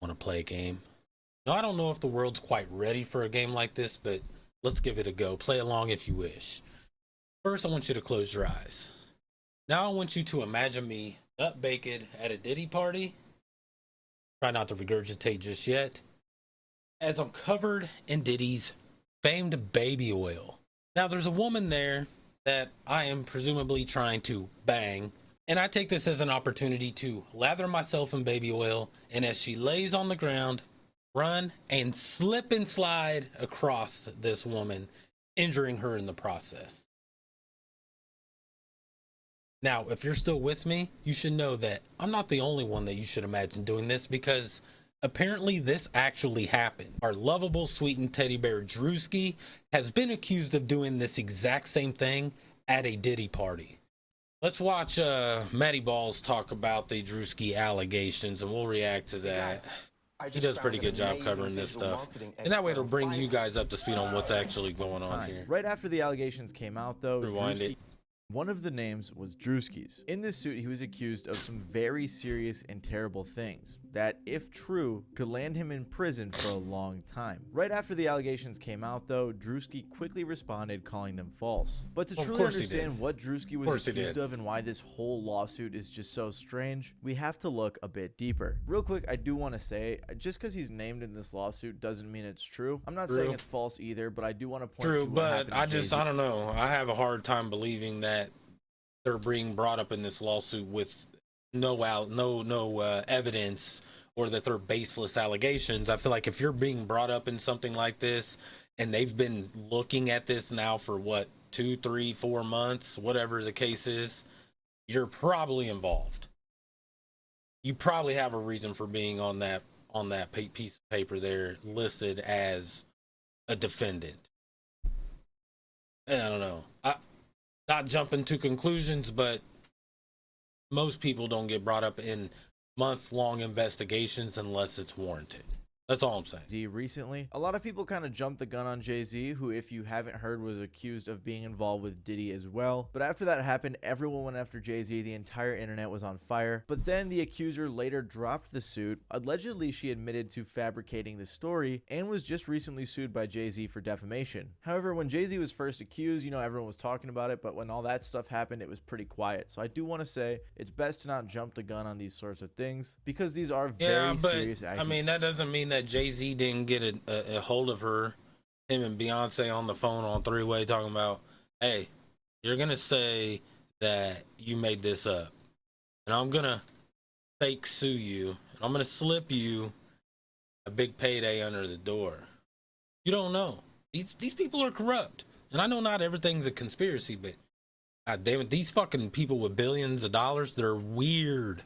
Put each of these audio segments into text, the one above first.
Want to play a game? No, I don't know if the world's quite ready for a game like this, but let's give it a go. Play along if you wish. First, I want you to close your eyes. Now I want you to imagine me nut baked at a Diddy party. Try not to regurgitate just yet. As I'm covered in Diddy's famed baby oil. Now there's a woman there that I am presumably trying to bang, and I take this as an opportunity to lather myself in baby oil, and as she lays on the ground, run and slip and slide across this woman, injuring her in the process. Now, if you're still with me, you should know that I'm not the only one that you should imagine doing this, because apparently this actually happened. Our lovable, sweetened teddy bear Druski has been accused of doing this exact same thing at a Diddy party. Let's watch Mattyballz talk about the Druski allegations, and we'll react to that. He does a pretty good job covering this stuff, and that way it'll bring you guys up to speed on what's actually going on here. Right after the allegations came out, though, Rewind it. one of the names was Druski's. In this suit, he was accused of some very serious and terrible things that, if true, could land him in prison for a long time. Right after the allegations came out, though, Druski quickly responded, calling them false. But to truly understand what Druski was accused of and why this whole lawsuit is just so strange, we have to look a bit deeper. Real quick, I do want to say, just because he's named in this lawsuit doesn't mean it's true. I'm not saying it's false either, but I do want to point to what happened to I don't know. I have a hard time believing that they're being brought up in this lawsuit with no evidence, or that they're baseless allegations. I feel like if you're being brought up in something like this, and they've been looking at this now for what, 2, 3, 4 months, whatever the case is, you're probably involved. You probably have a reason for being on that piece of paper there listed as a defendant. And I don't know. Not jumping to conclusions, but most people don't get brought up in month-long investigations unless it's warranted. That's all I'm saying. Recently, a lot of people kind of jumped the gun on Jay-Z, who, if you haven't heard, was accused of being involved with Diddy as well. But after that happened, everyone went after Jay-Z. The entire internet was on fire. But then the accuser later dropped the suit. Allegedly, she admitted to fabricating the story and was just recently sued by Jay-Z for defamation. However, when Jay-Z was first accused, you know, everyone was talking about it. But when all that stuff happened, it was pretty quiet. So I do want to say it's best to not jump the gun on these sorts of things, because these are very serious actions. I mean, that doesn't mean that Jay-Z didn't get a hold of her, him and Beyonce on the phone on three-way, talking about, hey, you're gonna say that you made this up, and I'm gonna fake sue you, and I'm gonna slip you a big payday under the door. You don't know. These people are corrupt, and I know not everything's a conspiracy, but God damn it, these fucking people with billions of dollars, they're weird.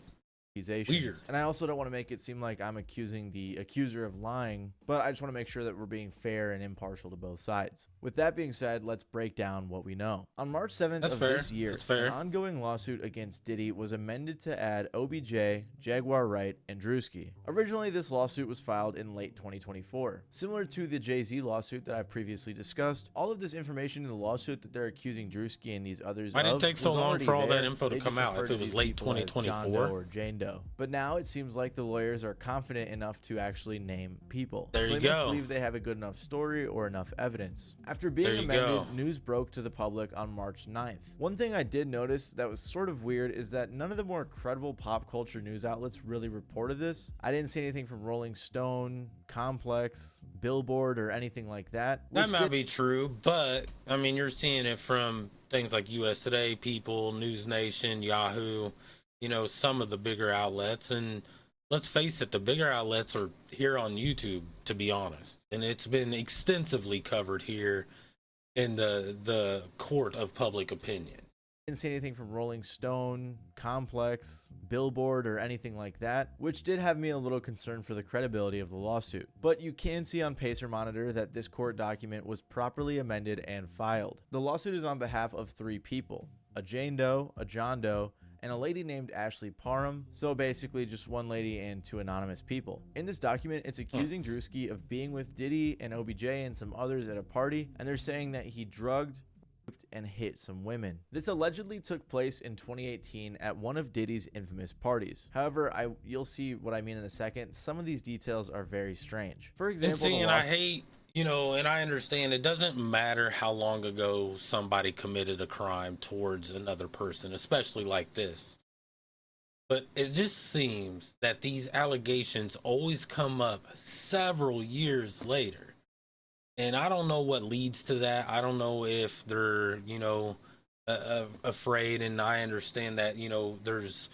Weird. And I also don't want to make it seem like I'm accusing the accuser of lying, but I just want to make sure that we're being fair and impartial to both sides. With that being said, let's break down what we know. On March 7th this year, an ongoing lawsuit against Diddy was amended to add OBJ, Jaguar Wright, and Druski. Originally, this lawsuit was filed in late 2024. Similar to the Jay-Z lawsuit that I've previously discussed, all of this information in the lawsuit that they're accusing Druski and these others Why did it take so long for all that info to come out if it was late 2024? Or Jane Doe. But now it seems like the lawyers are confident enough to actually name people. There so you they go. must believe they have a good enough story or enough evidence. After being amended, news broke to the public on March 9th. One thing I did notice that was sort of weird is that none of the more credible pop culture news outlets really reported this. I didn't see anything from Rolling Stone, Complex, Billboard, or anything like that. That might be true, but I mean, you're seeing it from things like US Today, People, News Nation, Yahoo, you know, some of the bigger outlets. And let's face it, the bigger outlets are here on YouTube, to be honest, and it's been extensively covered here in the court of public opinion. Didn't see anything from Rolling Stone, Complex, Billboard, or anything like that, which did have me a little concerned for the credibility of the lawsuit. But you can see on Pacer Monitor that this court document was properly amended and filed. The lawsuit is on behalf of 3 people: a Jane Doe, a John Doe, and a lady named Ashley Parham. So basically just one lady and 2 anonymous people. In this document, it's accusing Druski of being with Diddy and OBJ and some others at a party, and they're saying that he drugged and hit some women. This allegedly took place in 2018 at one of Diddy's infamous parties. However, you'll see what I mean in a second. Some of these details are very strange. For example, I hate, you know, and I understand it doesn't matter how long ago somebody committed a crime towards another person, especially like this. But it just seems that these allegations always come up several years later. And I don't know what leads to that. I don't know if they're, you know, afraid. And I understand that, you know, there's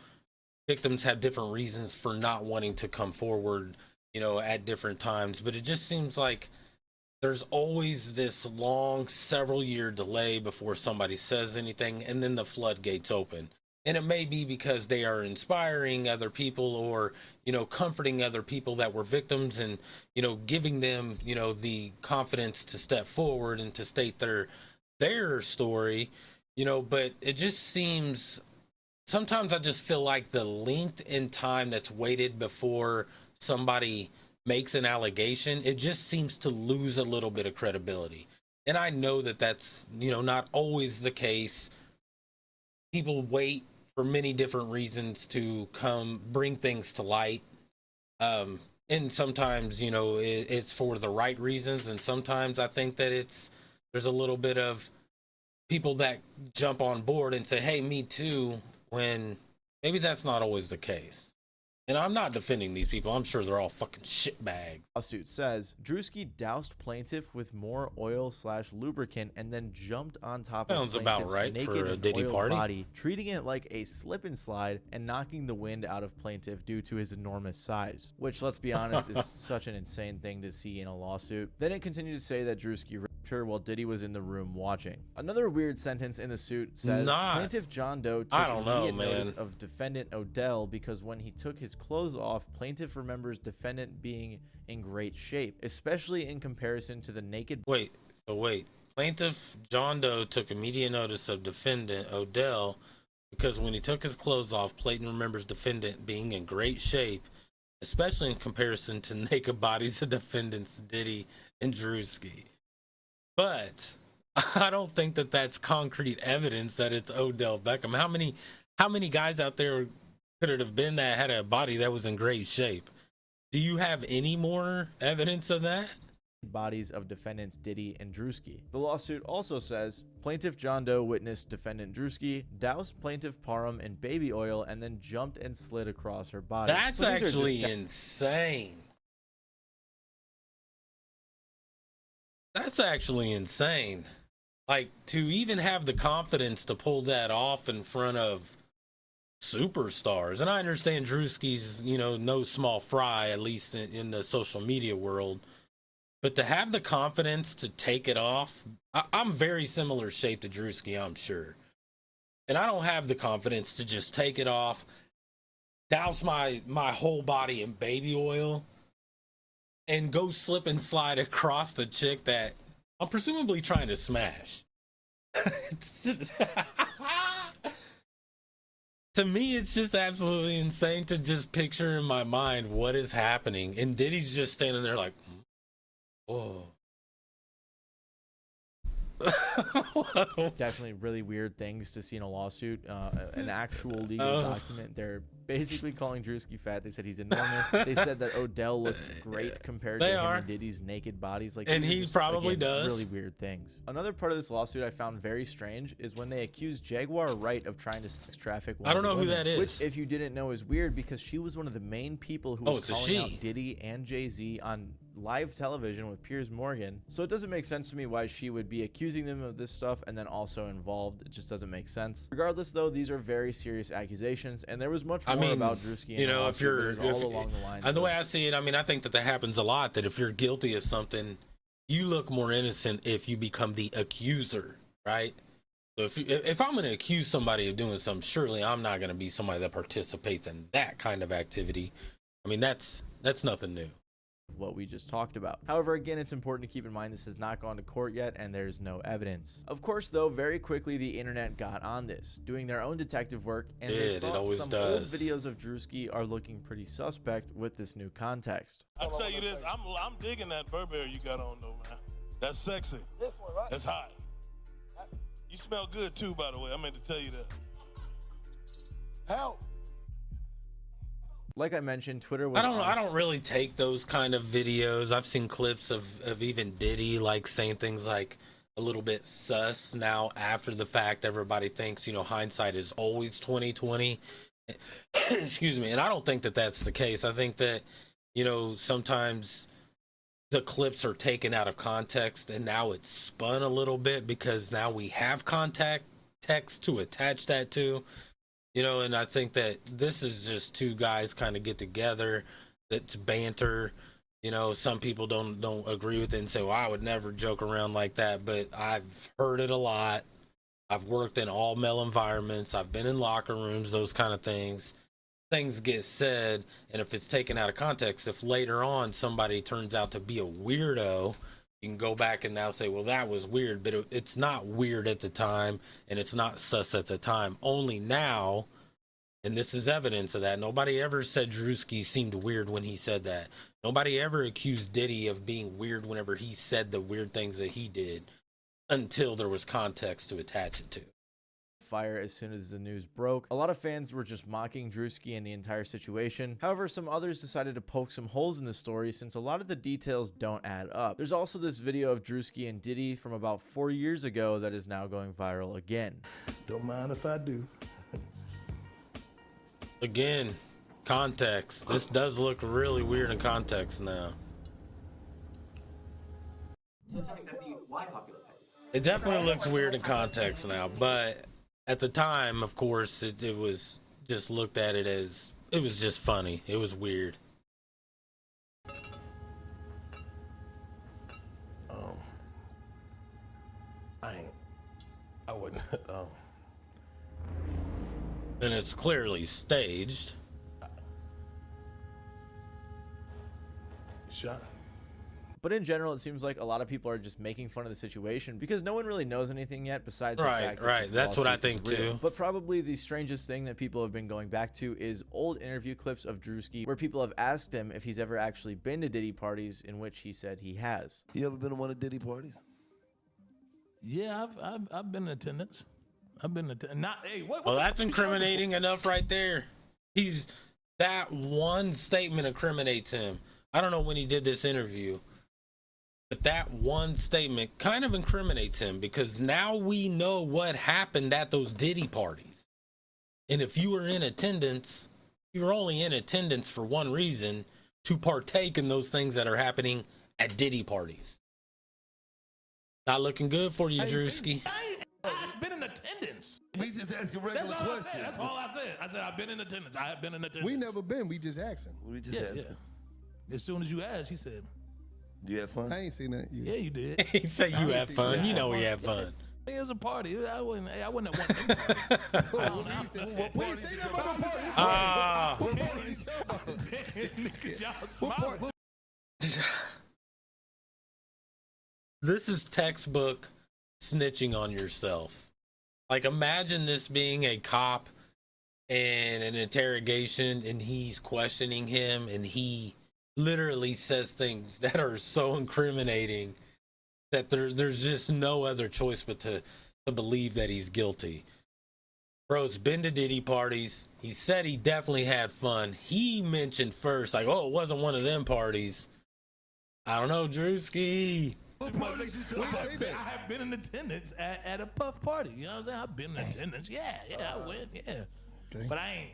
victims have different reasons for not wanting to come forward, you know, at different times. But it just seems like there's always this long several year delay before somebody says anything, and then the floodgates open. And it may be because they are inspiring other people, or, you know, comforting other people that were victims, and, you know, giving them, you know, the confidence to step forward and to state their story, you know. But it just seems, sometimes I just feel like the length in time that's waited before somebody makes an allegation, it just seems to lose a little bit of credibility. And I know that that's, you know, not always the case. People wait for many different reasons to come bring things to light. And sometimes, you know, it's for the right reasons. And sometimes I think that there's a little bit of people that jump on board and say, hey, me too, when maybe that's not always the case. And I'm not defending these people. I'm sure they're all fucking shitbags. Lawsuit says Druski doused plaintiff with more oil/lubricant and then jumped on top of plaintiff's naked for a Diddy oiled party. body, treating it like a slip and slide and knocking the wind out of plaintiff due to his enormous size. Which, let's be honest, is such an insane thing to see in a lawsuit. Then it continued to say that Druski raped her while Diddy was in the room watching. Another weird sentence in the suit says plaintiff John Doe took immediate notice of defendant Odell because when he took his clothes off, plaintiff remembers defendant being in great shape, especially in comparison to the naked. Wait, plaintiff John Doe took immediate notice of defendant Odell because when he took his clothes off, Platon remembers defendant being in great shape, especially in comparison to naked bodies of defendants Diddy and Druski. But I don't think that that's concrete evidence that it's Odell Beckham. How many guys out there could it have been that had a body that was in great shape? Do you have any more evidence of that? Bodies of defendants Diddy and Druski. The lawsuit also says plaintiff John Doe witnessed defendant Druski doused plaintiff Parham in baby oil and then jumped and slid across her body. That's actually insane. That's actually insane. Like, to even have the confidence to pull that off in front of superstars. And I understand Druski's, you know, no small fry, at least in the social media world. But to have the confidence to take it off, I'm very similar shape to Druski, I'm sure. And I don't have the confidence to just take it off, douse my whole body in baby oil, and go slip and slide across the chick that I'm presumably trying to smash. To me, it's just absolutely insane to just picture in my mind what is happening. And Diddy's just standing there like, whoa. Definitely really weird things to see in a lawsuit. An actual legal document. They're basically calling Druski fat. They said he's enormous. They said that Odell looked great compared to him and Diddy's naked bodies. Like, and he probably does. Really weird things. Another part of this lawsuit I found very strange is when they accused Jaguar Wright of trying to sex traffic. I don't know who that is. Which, if you didn't know, is weird because she was one of the main people who was calling out Diddy and Jay-Z on live television with Piers Morgan. So it doesn't make sense to me why she would be accusing them of this stuff and then also involved. It just doesn't make sense. Regardless, though, these are very serious accusations, and there was much more about Druski. And you know, if you're all along the lines. And the way I see it, I mean, I think that happens a lot. That if you're guilty of something, you look more innocent if you become the accuser, right? So if I'm going to accuse somebody of doing something, surely I'm not going to be somebody that participates in that kind of activity. I mean, that's nothing new. What we just talked about. However, again, it's important to keep in mind this has not gone to court yet and there's no evidence. Of course, though, very quickly the internet got on this, doing their own detective work, and they thought some old videos of Druski are looking pretty suspect with this new context. I'll tell you this, I'm digging that Burberry you got on though, man. That's sexy. This one, right? That's hot. You smell good too, by the way. I meant to tell you that. Help. Like I mentioned, Twitter was. I don't really take those kind of videos. I've seen clips of even Diddy like saying things like a little bit sus now after the fact. Everybody thinks, you know, hindsight is always 20/20. Excuse me. And I don't think that that's the case. I think that, you know, sometimes the clips are taken out of context and now it's spun a little bit because now we have text to attach that to. You know, and I think that this is just two guys kind of get together. That's banter. You know, some people don't agree with it and say, well, I would never joke around like that. But I've heard it a lot. I've worked in all male environments. I've been in locker rooms, those kind of things. Things get said, and if it's taken out of context, if later on somebody turns out to be a weirdo, you can go back and now say, well, that was weird, but it's not weird at the time, and it's not sus at the time. Only now, and this is evidence of that, nobody ever said Druski seemed weird when he said that. Nobody ever accused Diddy of being weird whenever he said the weird things that he did until there was context to attach it to. Fire as soon as the news broke. A lot of fans were just mocking Druski and the entire situation. However, some others decided to poke some holes in the story since a lot of the details don't add up. There's also this video of Druski and Diddy from about 4 years ago that is now going viral again. Don't mind if I do. Again, context. This does look really weird in context now. So tell me, Stephanie, why popular pays? It definitely looks weird in context now, but at the time, of course, it was just looked at it as, it was just funny. It was weird. I wouldn't. And it's clearly staged. Shot. But in general, it seems like a lot of people are just making fun of the situation because no one really knows anything yet besides the fact that this That's what I lawsuit think is real. too. But probably the strangest thing that people have been going back to is old interview clips of Druski where people have asked him if he's ever actually been to Diddy parties, in which he said he has. You ever been to one of Diddy parties? Yeah, I've been in attendance. I've been in not. Hey, what Well, the that's fuck you incriminating enough right there. That one statement incriminates him. I don't know when he did this interview, but that one statement kind of incriminates him because now we know what happened at those Diddy parties. And if you were in attendance, you were only in attendance for one reason, to partake in those things that are happening at Diddy parties. Not looking good for you, Druski. I've been in attendance. We just asking regular That's all I said. questions. That's all I said. I said I've been in attendance. I have been in attendance. We never been. We just asking. We just Yeah, asking. yeah. As soon as you asked, he said, You had fun? I ain't seen that. "Yeah, you did." He said you had fun. Yeah, You know we had fun. It was a party. I wasn't at one of them parties. We ain't seen that about the party. Ah. What party you talking about? Nigga, y'all What smiling. part? This is textbook snitching on yourself. Like, imagine this being a cop and an interrogation and he's questioning him and he literally says things that are so incriminating that there's just no other choice but to believe that he's guilty. Bro's been to Diddy parties. He said he definitely had fun. He mentioned first, like, oh, it wasn't one of them parties. I don't know, Druski. What part makes you feel I like that? have been in attendance at a puff party. You know what I'm saying? I've been in attendance. Yeah, I went. Yeah, Okay. but I ain't.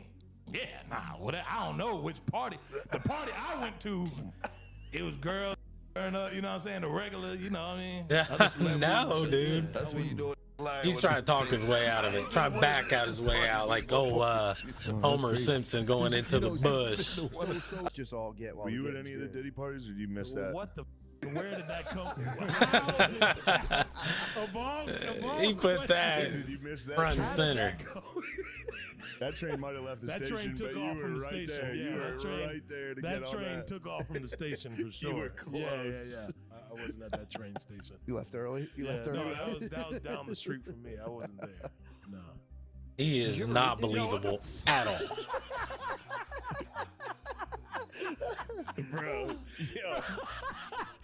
Yeah, nah. I don't know which party. The party I went to, it was girls turn up. You know what I'm saying? The regular. You know what I mean? Other celebrities No, and shit, dude. yeah. That's what you do. He's trying to talk his way out of it. Trying to back out his way out like, Homer Simpson going into the bush. So just all get. Were you at any of the Diddy parties, or did you miss that? What the? Where did that come from? He put that Did you miss that? front and center. That train might have left the That station, train took but you off were from the right station. there. Yeah, You that were train, right there to that get train on that. took off from the station for sure. You were Yeah. close. I wasn't at that train station. You left early. You left No, early. that was down the street from me. I wasn't there. No. He is not believable at all. Bro, yo,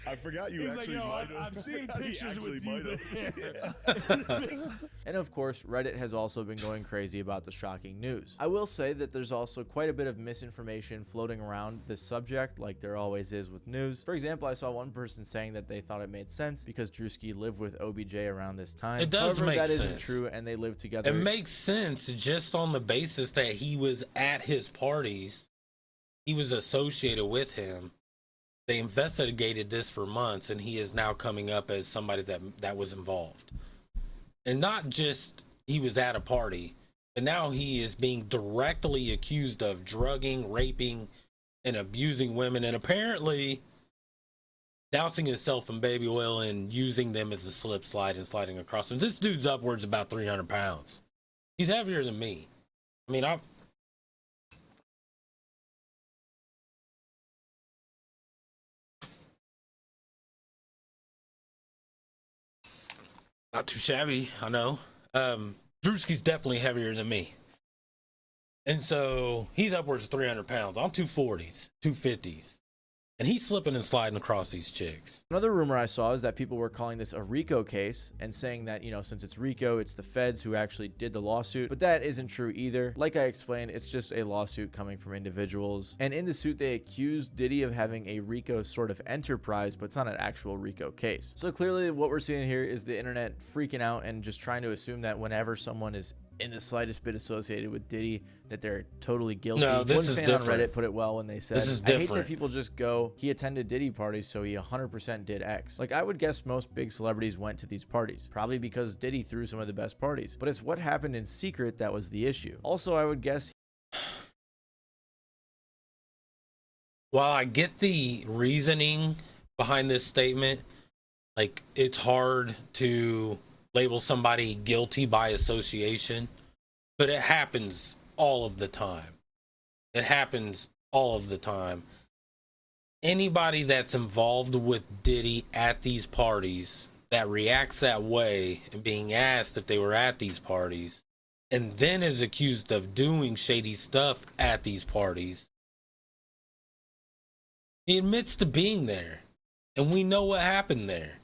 I forgot you He's like, actually yo, might have. I've seen He pictures actually with you might have. there. And of course, Reddit has also been going crazy about the shocking news. I will say that there's also quite a bit of misinformation floating around this subject, like there always is with news. For example, I saw one person saying that they thought it made sense because Druski lived with OBJ around this time. It does However, make that isn't sense. true, and they live together. It makes sense just on the basis that he was at his parties. He was associated with him. They investigated this for months, and he is now coming up as somebody that was involved. And not just he was at a party, but now he is being directly accused of drugging, raping, and abusing women, and apparently dousing himself in baby oil and using them as a slip slide and sliding across them. This dude's upwards about 300 pounds. He's heavier than me. I mean, I'm... Not too shabby, I know. Druski's definitely heavier than me. And so he's upwards of 300 pounds. I'm 240s, 250s. And he's slipping and sliding across these chicks. Another rumor I saw is that people were calling this a RICO case and saying that, you know, since it's RICO, it's the feds who actually did the lawsuit. But that isn't true either. Like I explained, it's just a lawsuit coming from individuals. And in the suit, they accused Diddy of having a RICO sort of enterprise, but it's not an actual RICO case. So clearly what we're seeing here is the internet freaking out and just trying to assume that whenever someone is in the slightest bit associated with Diddy, that they're totally guilty. No, this One is fan different. on Reddit put it well when they said, This is I hate that different. people just go, he attended Diddy parties, so he 100% did X. Like, I would guess most big celebrities went to these parties, probably because Diddy threw some of the best parties. But it's what happened in secret that was the issue. Also, I would guess... While I get the reasoning behind this statement, like, it's hard to label somebody guilty by association, but it happens all of the time. It happens all of the time. Anybody that's involved with Diddy at these parties that reacts that way and being asked if they were at these parties and then is accused of doing shady stuff at these parties, he admits to being there, and we know what happened there.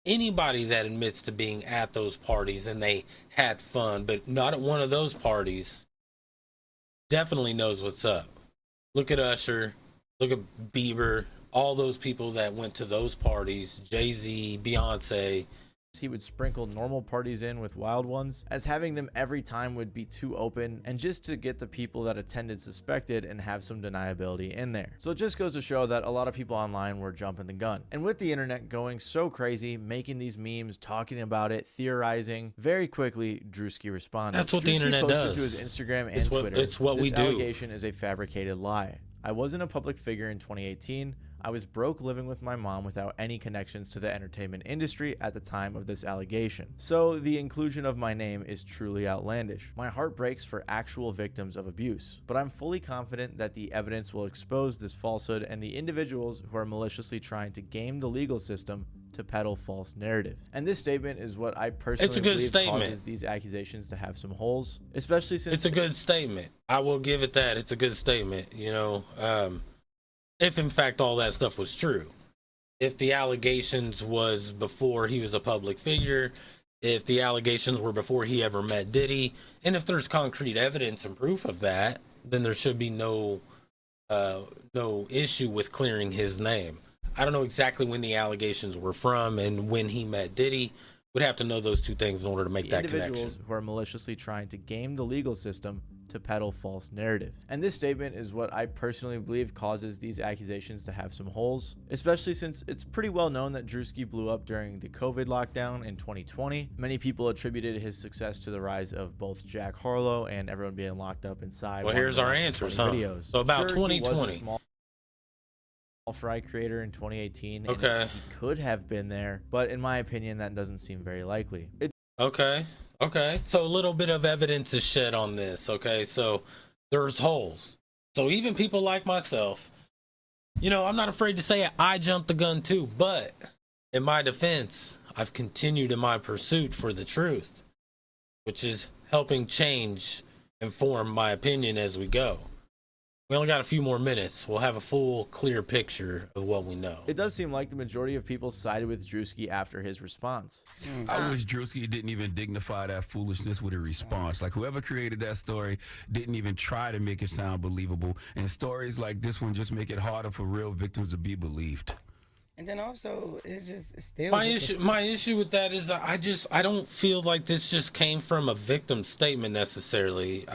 Anybody that admits to being at those parties and they had fun, but not at one of those parties, definitely knows what's up. Look at Usher, look at Bieber, all those people that went to those parties, Jay-Z, Beyonce. he would sprinkle normal parties in with wild ones, as having them every time would be too open and just to get the people that attended suspected and have some deniability in there. So it just goes to show that a lot of people online were jumping the gun. And with the internet going so crazy, making these memes, talking about it, theorizing, very quickly Druski responded. That's what the Druski internet posted does. to his Instagram and It's what- Twitter. it's what we This do. allegation is a fabricated lie. I wasn't a public figure in 2018. I was broke living with my mom without any connections to the entertainment industry at the time of this allegation. So the inclusion of my name is truly outlandish. My heart breaks for actual victims of abuse, but I'm fully confident that the evidence will expose this falsehood and the individuals who are maliciously trying to game the legal system to peddle false narratives. And this statement is what I personally good believe statement. causes these accusations to have some holes, especially since It's a good statement. I will give it that. It's a good statement, you know. If in fact all that stuff was true. If the allegations was before he was a public figure, if the allegations were before he ever met Diddy, and if there's concrete evidence and proof of that, then there should be no issue with clearing his name. I don't know exactly when the allegations were from and when he met Diddy. Would have to know those two things in order to make the that individuals connection. who are maliciously trying to game the legal system to peddle false narratives. And this statement is what I personally believe causes these accusations to have some holes, especially since it's pretty well known that Druski blew up during the COVID lockdown in 2020. Many people attributed his success to the rise of both Jack Harlow and everyone being locked up inside. Well, one here's of the our last answers, 20 huh? videos. So about Sure, he was a 2020. small fry creator in 2018. Okay. And he could have been there, but in my opinion, that doesn't seem very likely. Okay. So a little bit of evidence is shed on this. Okay. So there's holes. So even people like myself, you know, I'm not afraid to say it. I jumped the gun too, but in my defense, I've continued in my pursuit for the truth, which is helping change and form my opinion as we go. We only got a few more minutes. We'll have a full, clear picture of what we know. It does seem like the majority of people sided with Druski after his response. I wish Druski didn't even dignify that foolishness with a response. Like, whoever created that story didn't even try to make it sound believable. And stories like this one just make it harder for real victims to be believed. And then also, it's just still My issue with that is I don't feel like this just came from a victim statement necessarily.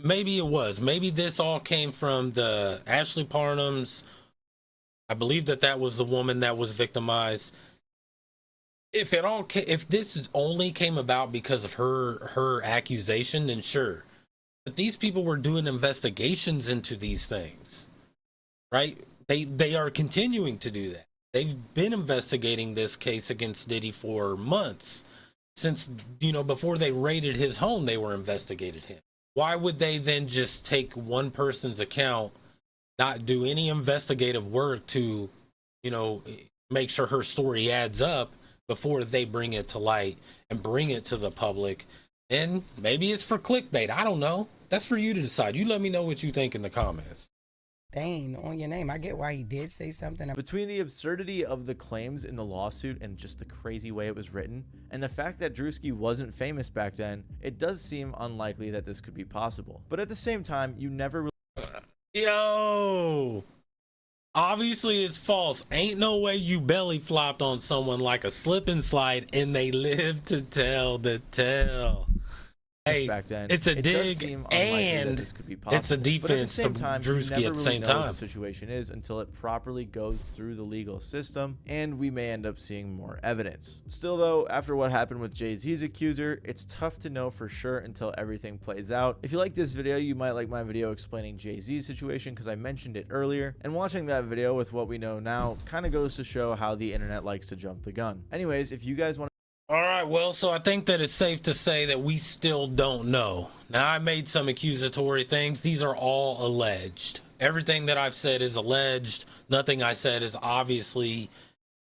Maybe it was. Maybe this all came from the Ashley Parnham's. I believe that was the woman that was victimized. If this only came about because of her accusation, then sure. But these people were doing investigations into these things, right? They are continuing to do that. They've been investigating this case against Diddy for months. Since, before they raided his home, they were investigating him. Why would they then just take one person's account, not do any investigative work to, make sure her story adds up before they bring it to light and bring it to the public? And maybe it's for clickbait. I don't know. That's for you to decide. You let me know what you think in the comments. Dang, on your name. I get why he did say something. Between the absurdity of the claims in the lawsuit and just the crazy way it was written, and the fact that Druski wasn't famous back then, it does seem unlikely that this could be possible. But at the same time, you never really... Yo! Obviously it's false. Ain't no way you belly flopped on someone like a slip and slide and they live to tell the tale. Hey, back then, it's a it dig does seem unlikely that and this could be possible. it's a defense to Druski at the same time. What the situation is until it properly goes through the legal system, and we may end up seeing more evidence. Still though, after what happened with Jay-Z's accuser, it's tough to know for sure until everything plays out. If you like this video, you might like my video explaining Jay-Z's situation because I mentioned it earlier, and watching that video with what we know now kind of goes to show how the internet likes to jump the gun. Anyways, if you guys want All right, well, so I think that it's safe to say that we still don't know. Now, I made some accusatory things. These are all alleged. Everything that I've said is alleged. Nothing I said is obviously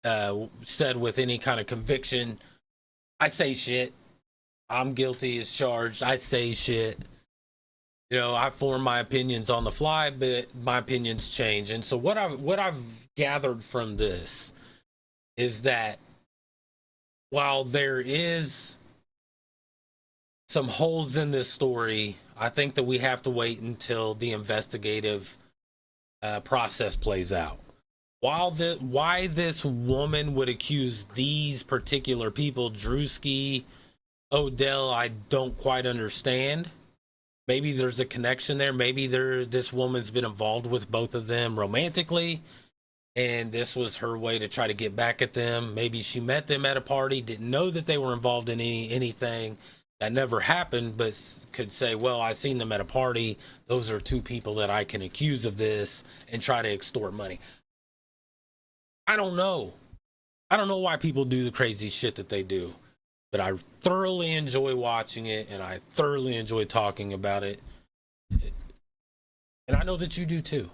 said with any kind of conviction. I say shit. I'm guilty as charged. I say shit. I form my opinions on the fly, but my opinions change. And so what I've gathered from this is that while there is some holes in this story, I think that we have to wait until the investigative process plays out. Why this woman would accuse these particular people, Druski, Odell, I don't quite understand. Maybe there's a connection there. Maybe this woman's been involved with both of them romantically, and this was her way to try to get back at them. Maybe she met them at a party, didn't know that they were involved in anything that never happened, but could say, well, I seen them at a party. Those are two people that I can accuse of this and try to extort money. I don't know. I don't know why people do the crazy shit that they do, but I thoroughly enjoy watching it and I thoroughly enjoy talking about it. And I know that you do too.